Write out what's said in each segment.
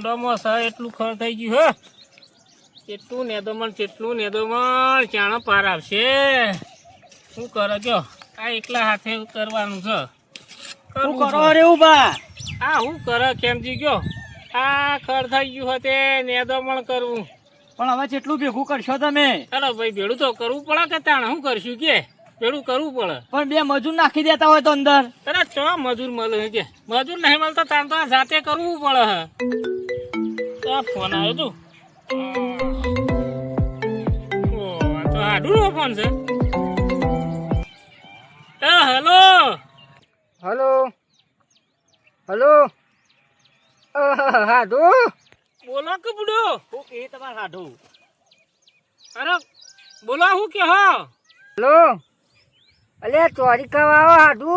ઠંડોમાં સહ એટલું ખર થઈ ગયું હો. કેટલું નેદોમણ ચાણો પાર આવશે. શું કરો કયો? આ એકલા હાથે કરવાનું છે. શું કરો રે ઉભા? આ શું કરે કેમજી ગયો? આ ખર થઈ ગયું હતે નેદોમણ કરવું. પણ હવે કેટલું ભેગું કરશો તમે? અરે ભાઈ ભેડું તો કરવું પડે કે તાણ શું કરશું કે? ભેડું કરવું પડે. પણ બે મજૂર નાખી દેતા હોય તો અંદર. અરે ચો મજૂર મળે કે? મજૂર નહીં મળતો તાણ તો જાતે કરવું પડે હે. તો આ ફોન આવ્યો તું. તો હાડું ફોન છે. હેલો હલો હલો હાડુ બોલો કે બુડો? શું કે તમારે હાડું? અરે બોલો શું કે હો? હલો અલે ચોરી કરવા આવો હાડુ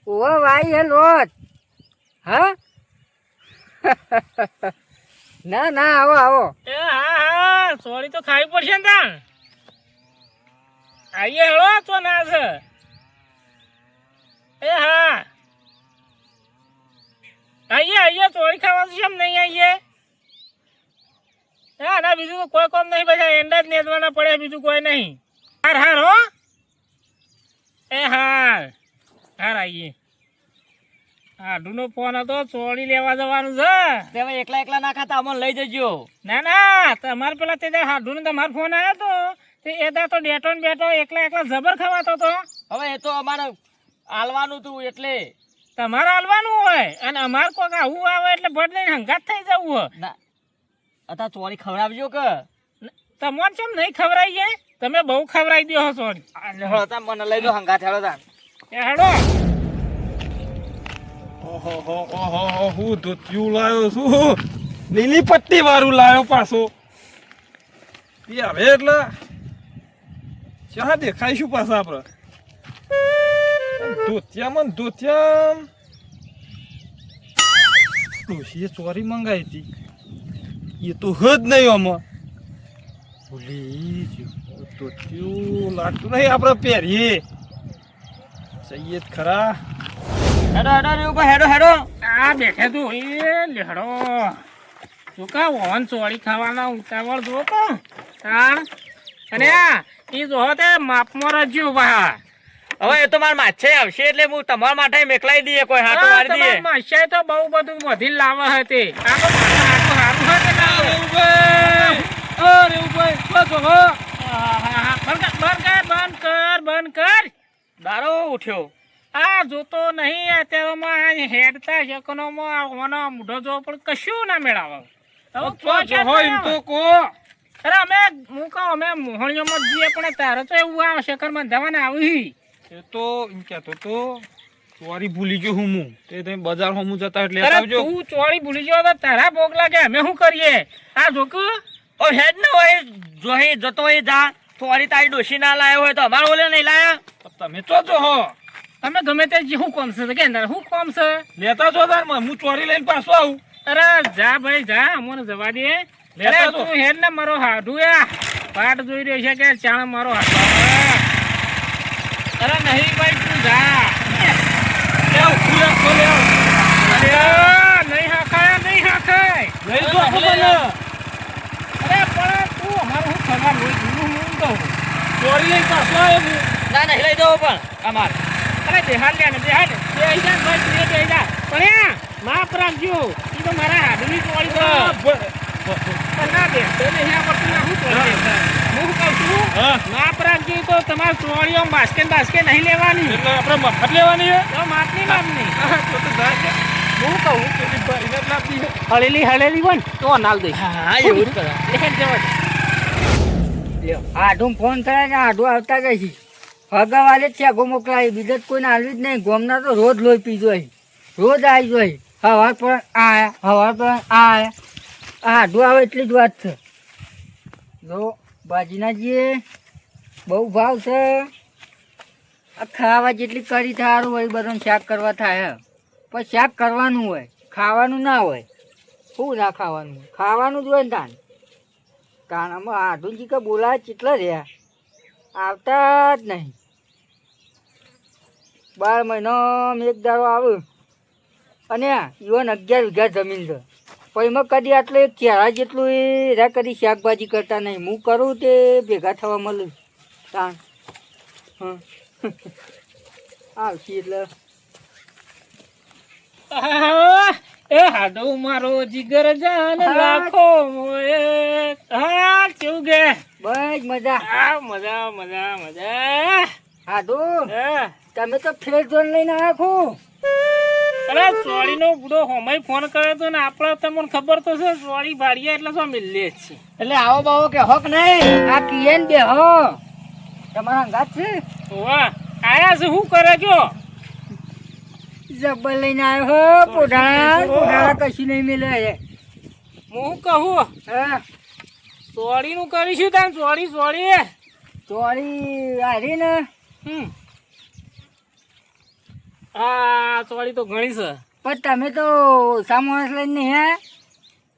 ઓવા વાઈ હે લોટ હા ના ના આવો આવો એ હા સોરી તો ખાવી પડશે ને તાણ. આઈએ હેળો તો ના છે. એ હા આઈએ ચોરી ખાવાનું છે એમ નહીં આઈએ. હા ના બીજું તો કોઈ કોમ નહીં, બધા એંડા જ નેદવાના પડે, બીજું કોઈ નહીં. હાર હો. એ હાર આઈએ. હાડુનો ફોન હતો, ચોરી લેવા જવાનું છે. તમે એકલા ના ખાતા અમને લઈ જજો. ના તમારે પેલા તે હાડુનો તમારો ફોન આવ્યો તો તે એદા તો ડેટો ને બેટો એકલા જબર ખવાતો તો. હવે એ તો અમારે આલવાનું તું એટલે તમારે હાલવાનું હોય અને અમારે કોક આવું આવે એટલે ભટ લઈને હંગાત થઈ જવું હોય. ના અત્યારે ચોરી ખવડાવજો કે તમને કેમ નહીં ખવડાવી જાય? તમે બહુ ખવડાવી દો છો સોરી. મને લઈ દો હંગાત હેડો તાન. એ હેડો. ઓહો હું ધોતિયું લાવ્યો છું, લીલી પટ્ટી વાળું લાવ્યો પાછો. હવે એટલે ચા દેખાઈશું પાછા આપડે ધોતિયામ ડોશીએ ચોરી મંગાવી હતી, એ તો હદ નહીં આમાં ભૂલી ધોતિયું લાગતું નહીં આપડે પહેરીએ જઈએ ખરા. હેડો આ બેઠે તું એ લેડો જો કા વહન ચોળી ખાવાના ઉતાવળ જો તો તાણ. અને આ એ જો તે માપમાં રજ્યો બહાર. હવે એ તો મારા માછે આવશે એટલે હું તમારા માટે મેકલાઈ દઈએ, કોઈ હાટો મારી દઈએ. માછાઈ તો બહુ બધું વધીને લાવે હતી. આ તો હાટું સારું હોય ને બંધ કર. દારો ઉઠ્યો. આ જોતો નહીં અત્યારમાં હેડતા શકનોમાં મૂઢો જો પણ કશું ના મેળાવે. અરે અમે હું કહું અમે મોહણીઓમાં જઈએ પણ તારે તો એવું આવે શેખર બંધાવાને આવી. એ તો એમ કહેતો તો ચોરી ભૂલી ગયો હું તે તમે બજાર હોમું જતા એટલે અરે આવજો. તું ચોરી ભૂલી ગયો તો તારા ભોગ લાગે, અમે શું કરીએ? આ જોકું ઓ હેડ ને હોય જોહી જતો હોય જા. ચોરી તારી ડોશી ના લાયો હોય તો અમારે ઓલે નહીં લાયા. તમે તો જો હો અમે ગમે તે શું કોમ છે કે શું કોમ છે લેતા જો તાર હું ચોરી લઈને પાછો આવું. અરે જા ભાઈ જા, અમને જવા દે. લેતા અરે તું હેડ ને મારો હાડું યા પાટ જોઈ રહ્યો છે કે ચાણ મારો હાડો. અરે નહીં ભાઈ તું જા. અરે નહીં હાખાય લઈ જો મને અરે પણ તું અમારું શું કરવા લોહી હું કહું ચોરી લઈને પાછો આવ્યો હું. ના નહીં લઈ દો પણ અમારે. અરે દેહાડ લે ને દેહાડ ભાઈ તું એ જા પણ યા માફ રાખજો. ઈ તો મારા હાડુની ચોરી તો ના દે તો નહીં આ પડતું ના હું ચોરી હું કહું છું માફ રાખજો. તો તમારે ચોરીઓ બાસ્કેટ નહીં લેવાની, એટલે આપણે મફત લેવાની હે. તો માપની માપની હું કહું કે ભાઈને જ લાપી હળેલી હોય ને તો નાલ દઈશ. હા એવું જ કરે. હાડું ફોન કર્યા ને હાડું આવતા જાય છે. હગાવાલે જ ચેગો મોકલાવી, બીજા જ કોઈને હાલવી જ નહીં. ગોમના તો રોજ લોહી પીજો અહીં, રોજ આવી જોઈ. હવાર પર આ હાડું આવે એટલી જ વાત છે. જો બાજીના જઈએ બહુ ભાવ છે. આ ખાવા જેટલી કરી સારું હોય બધાને શાક કરવા થાય. પણ શાક કરવાનું હોય, ખાવાનું ના હોય. શું ના ખાવાનું હોય? ખાવાનું જ હોય ને તાન. કારણ અમે હાડુંજી કે બોલાવે કેટલા રહ્યા, આવતા જ નહીં. 12 મહિનામાં એક દાડો આવે. અને ઈવન 11 વીઘા જમીન છે. પણ એમાં કદી આટલો એક ચહેરા જેટલું એ રા કદી શાકભાજી કરતા નહીં. હું કરું તે ભેગા થવા મળું તાણ. હા આવશે એટલે આહ, એ હાડો મારો જીગર જાન લાખો મોએ. હા કેવું કે બસ મજા. આ મજા મજા મજા. હાડો હા. તમે તો ફ્રેશ ઝોન લઈને આખો. અરે ચોળીનો બુડો હોમાઈ ફોન કર્યો તો ને આપણે તમને ખબર તો છે ચોળી ભાડીએ એટલે શું મિલે જ છે. એટલે આવો બાવો કે હોક નહીં આ કિયન બે હો તમારા અંગાત છે. વાહ આયા છે શું કરે જો જબ્બર લઈને આવ્યો હો. પોઢાળા કશું નહીં મિલે છે. હું કહું હા ચોળીનું કરીશું તાન ચોળી ચોરી હારી ને આ ચોળી તો ઘણી છે પણ તમે તો ઓછા માણસ લઈને નહીં હે.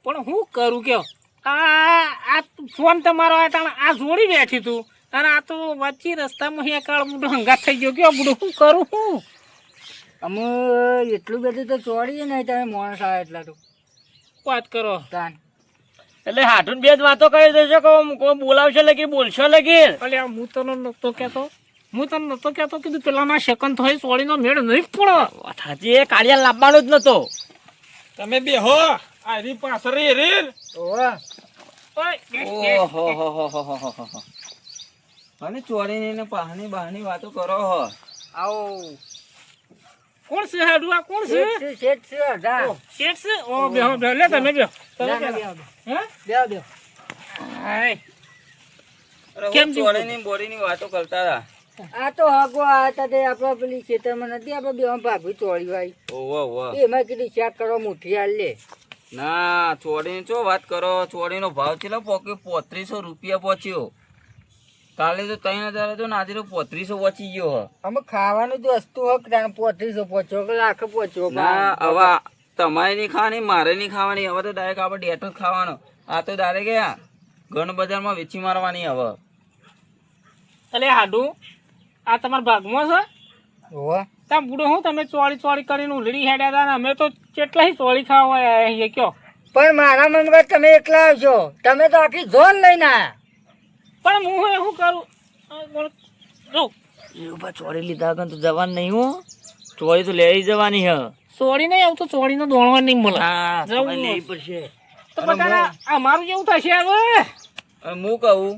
પણ હું કરું કયો આ ફોન તમારો આ તાણ આ જોડી બેઠી તું અને આ તો વચ્ચે રસ્તામાં અહીંયા કાળ બુડો હંગાત થઈ ગયો કયો બુડો શું કરું હું અમે એટલું બધું તો ચોરીએ નહીં તમે માણસ આવે એટલા તો વાત કરો તાન. એટલે હાથું બે જ વાતો કરી દેજો કે કોઈ બોલાવશે લગી બોલશો લગી. અલે હું તને નતો કહેતો કીધું પેલાના સેકન્ડ થઈ ચોળીનો મેળ નહીં પડો. સાચી એ કાળિયા લાવવાનું જ નતો. તમે બે હો આરી પાછળ રે ઓહો ઓહો અને ચોરીની ને પાહની બહાની વાતો કરો હો. આવો કોણ છે હાડું આ કોણ છે શેઠ છે જા. શેઠ છે ઓ બેહો લે તમે બેહો ના, ના, બેહો, હે બેહો. હાય અરે કેમ હું જીવ? ચોરીની બોરીની વાતો કરતા હતા. આ તો હગો આ હતા તે આપણા પેલી ખેતરમાં નથી આપણે બે ભાભી ચોળી ભાઈ ઓહો એમાં કીધું શાક કરો મુઠ્ઠી હાલ લે. ના ચોરીની ચો વાત કરો. ચોરીનો ભાવ કેટલો પોક્યો? 3500 રૂપિયા પહોંચ્યો. કાલે તો 3000 હતો ને આજે તો 3500 પહોંચી ગયો હ. અમે ખાવાનું જ વસ્તુ હક 3500 પહોંચ્યો કે લાખ પહોંચ્યો. ના હવે તમારે નહીં ખાવાની મારે નહીં ખાવાની. હવે તો ડાયરેક્ટ આપણે ડેટ જ ખાવાનો. આ તો ડાયરેક્ટ ગણ બજારમાં વેચી મારવાની હવે. અલે હાડું આ તમારા ભાગમાં છે હોવે. તા બુડો હું તમે ચોળી કરીને ઉલડી હેડ્યા હતા ને અમે તો કેટલાય ચોળી ખાવા આવ્યા છીએ કયો. પણ મારા મનમાં તમે એકલા આવશો. તમે તો આખી ઝોન લઈને આયા. પણ હું એવું કરું જો ચોરી લીધા વગર તો જવાનું નહીં હો. ચોરી તો લઈ જવાની હ. ચોળી નહીં આવતો ચોળીનો દોણવા નહીં મળે. હા જવું. લેવી પડશે. તો બધાના અમારું જેવું થશે હવે. હું કહું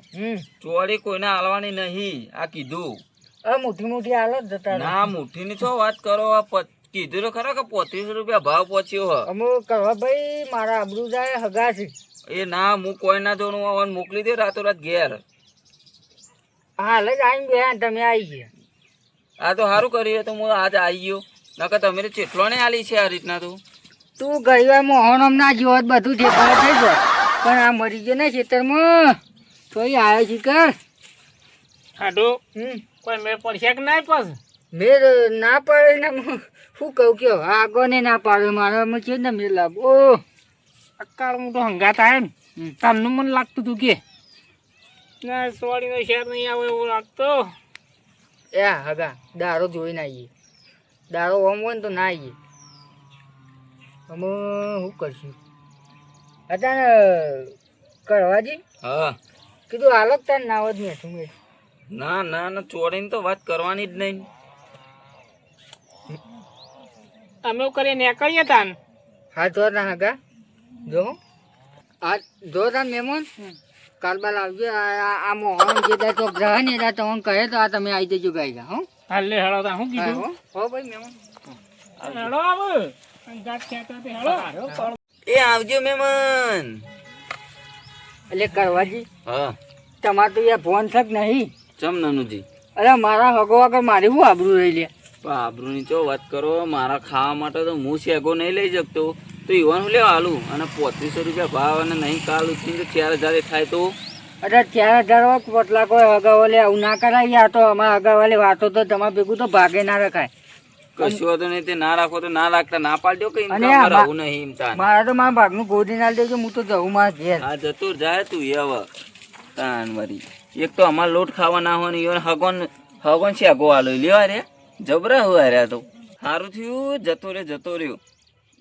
ચોરી કોઈને હાલવાની નહીં આ કીધું. હવે મોટી મોટી હાલત જતા રહે. ના મુઠ્ઠીની છો વાત કરો. આ કીધું તો ખરા કે 3500 રૂપિયા ભાવ પહોંચ્યો હ. અમે કરવા ભાઈ મારા આબરૂ જાય હગા છે. એ ના હું કોઈ ના જોનું આવવાનું મોકલી દે રાતોરાત ઘેર. હાલ જ આવીને ગયા તમે આવી ગયા. આ તો સારું કર્યું તો હું આજ આવી ગયો. નકર તમે તો ચેટલો ને આલી છે આ રીતના તો. તું ગઈ વાર મોહનમ ના જીવો તો બધું ઠેકાણે થઈ જાય. પણ આ મરી ગયો ને ખેતરમાં તોય આવ્યો છે કર. હાડું કોઈ મેળ પડશે કે ના પાસ મેર ના પાડે ને શું કહું કયો આગો ને ના પાડે મારા છે ને મેર લાભો. અકાળ મોટો હંગાત આવ્યો ને તમને મને લાગતું હતું કે ના સોળીનો શેર નહીં આવે એવું લાગતો. એ હગા દારો જોઈને આવીએ. દારો ઓમ હોય ને તો ના આવીએ. અમે શું કરશું અત્યારે કરવાજી હા કીધું હાલક તાર ના જ મેઠું મેં. ના ના ના ચોરીની તો વાત કરવાની જ નહીં. અમે એવું કરીએ નીકળીએ તાન. હા જો ના હગા જો આ જો તાર મહેમાન કાલબાલ આવજો. આ મોહન જે દા ચોક રહે ને એના તમને કહે તો આ તમે આવી જજો ગાઈ ગા. હો હાલ લે હેળો તા શું કીધું હો ભાઈ મહેમાન. હેળો આવે હંગાત ખેંચો તે હેળો. એ આવજો મહેમાન. એટલે કરવાજી હા તમારે તો યાર ફોન થક નહીં. ચમ નાનુજી. અરે મારા હગો વગર મારે શું આબરું રહી લે. આબરૂની ચો વાત કરો. મારા ખાવા માટે તો હું શેગો નહીં લઈ શકતો તો ઈવાનું લેવા હાલું. અને 3500 રૂપિયા ભાવ અને નહીં કાલ ઉઠીને તો 4000 થાય તો. અરે 4000 પોટલા કોઈ હગાવાલે આવું ના કરાય. આ તો અમારા હગાવાલે વાતો તો તમારે ભેગું તો ભાગે ના રખાય. કશું હતું નહીં. તે ના રાખો તો ના રાખતા ના પાડજો કે અને ઇન્કમ આ રહું નહીં એમ તાન. મારા તો મારા ભાગનું ગોદી ના દેજો. હું તો જવું મારા ઘેર. હા જતું જાય તું એ હવે તાન વરી. એક તો અમાર લોટ ખાવા ના હોય ને ઈવન હગોન શેગો આલો લ્યો રે જબરા હોય રે. તો સારું થયું જતો રહ્યો.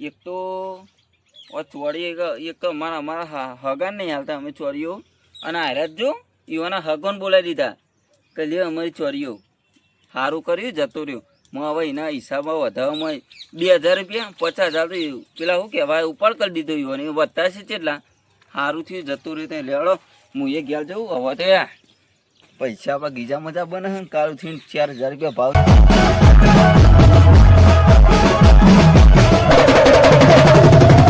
એક તો ચોરી એક તો અમારા હગાન નહીં હાલતા અમે ચોરીઓ અને હાર્યા જ જો ઈવાના હગોન બોલાવી દીધા કે લે અમારી ચોરીઓ સારું કર્યું જતો રહ્યો હું હવે એના હિસાબમાં વધારવામાં 2000 રૂપિયા 50,000 તો પેલા શું કહેવાય ઉપાડ કરી દીધો ઈવોને વધતા છે કેટલા સારું થયું જતું રહ્યું ત્યાં લેવડો હું એ ઘેર જવું હવે તો યાર પૈસા આપણે ગીજા મજા બને કાળું થઈને 4,000 રૂપિયા ભાવ